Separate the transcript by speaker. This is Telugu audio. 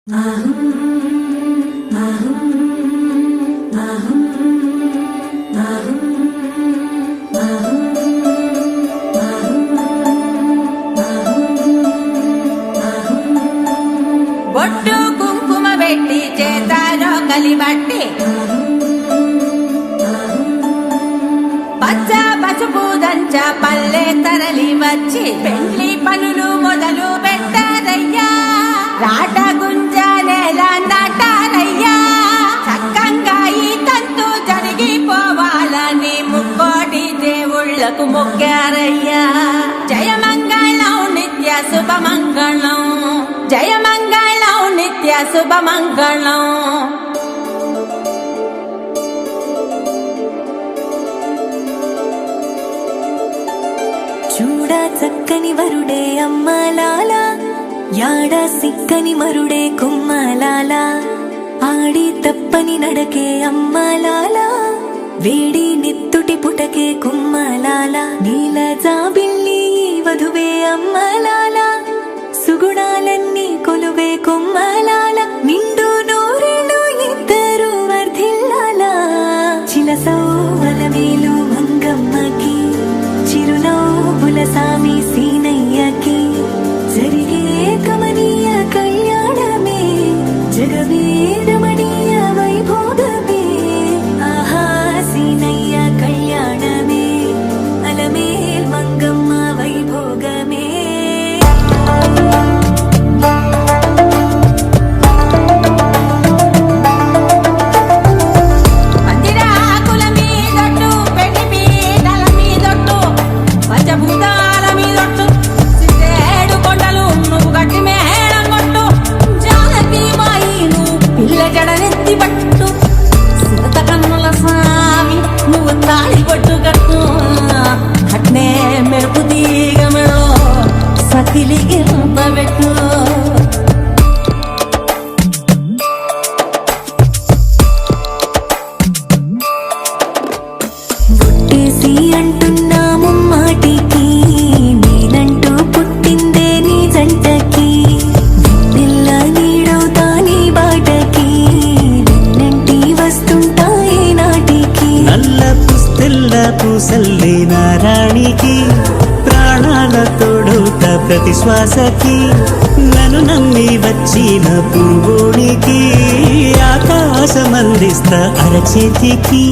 Speaker 1: బొట్టు కుంకుమ పెట్టి చేతారో కలిబట్టి పచ్చ పసుపు దంచ పల్లె తరలి వచ్చి పెళ్లి పనులు మొదలు పెట్టారయ్యా. రాట గుంజ నేల నాటారయ్యా. చక్కంగా ఈ తంతు జరిగిపోవాలని ముక్కోటి దేవుళ్లకు మొక్కారయ్యా. జయమంగళం నిత్య శుభమంగళం, జయమంగళం నిత్య శుభమంగళం.
Speaker 2: చూడా చక్కని వరుడే అమ్మలాల, యాడా సిక్కని మరుడే కుమ్మలాల. ఆడి తప్పని నడకే అమ్మలాల, వేడి నెత్తుటి పుటకే కుమ్మలాల. నీల జాబిల్లి వధువే అమ్మలాల, సుగుణాలన్నీ కొలువే కుమ్మలాల. నిండు నూరేళ్ళు ఇద్దరు వర్ధిల్లాల. చిలసౌవల వేలు మంగమ్మకి, చిరునవ్వుల సామి సీనయ్యకి. జరిగే కమనీయ కళ్యాణమే, జగమే రమణీయ వైభోగమే. ఆహా సీనయ్య కళ్యాణమే, అలమేల్ మంగమ్మ వైభోగమే. ఒట్టేసి అంటున్నాము మాటికి, నేనంటూ పుట్టిందే నీ జంటకి. వెన్నెల్ల నీడవుతా నీ బాటకి, నిన్నంటి వస్తుంటాయి నాటికి.
Speaker 3: నల్ల పుస్తెల్ల పూసల్లే నారాణికి, ప్రాణాల తోడవుత ప్రతి శ్వాసకి. నన్ను నమ్మి వచ్చిన పూగోడికి, ఆకాశమందిస్తా అరచేతికి.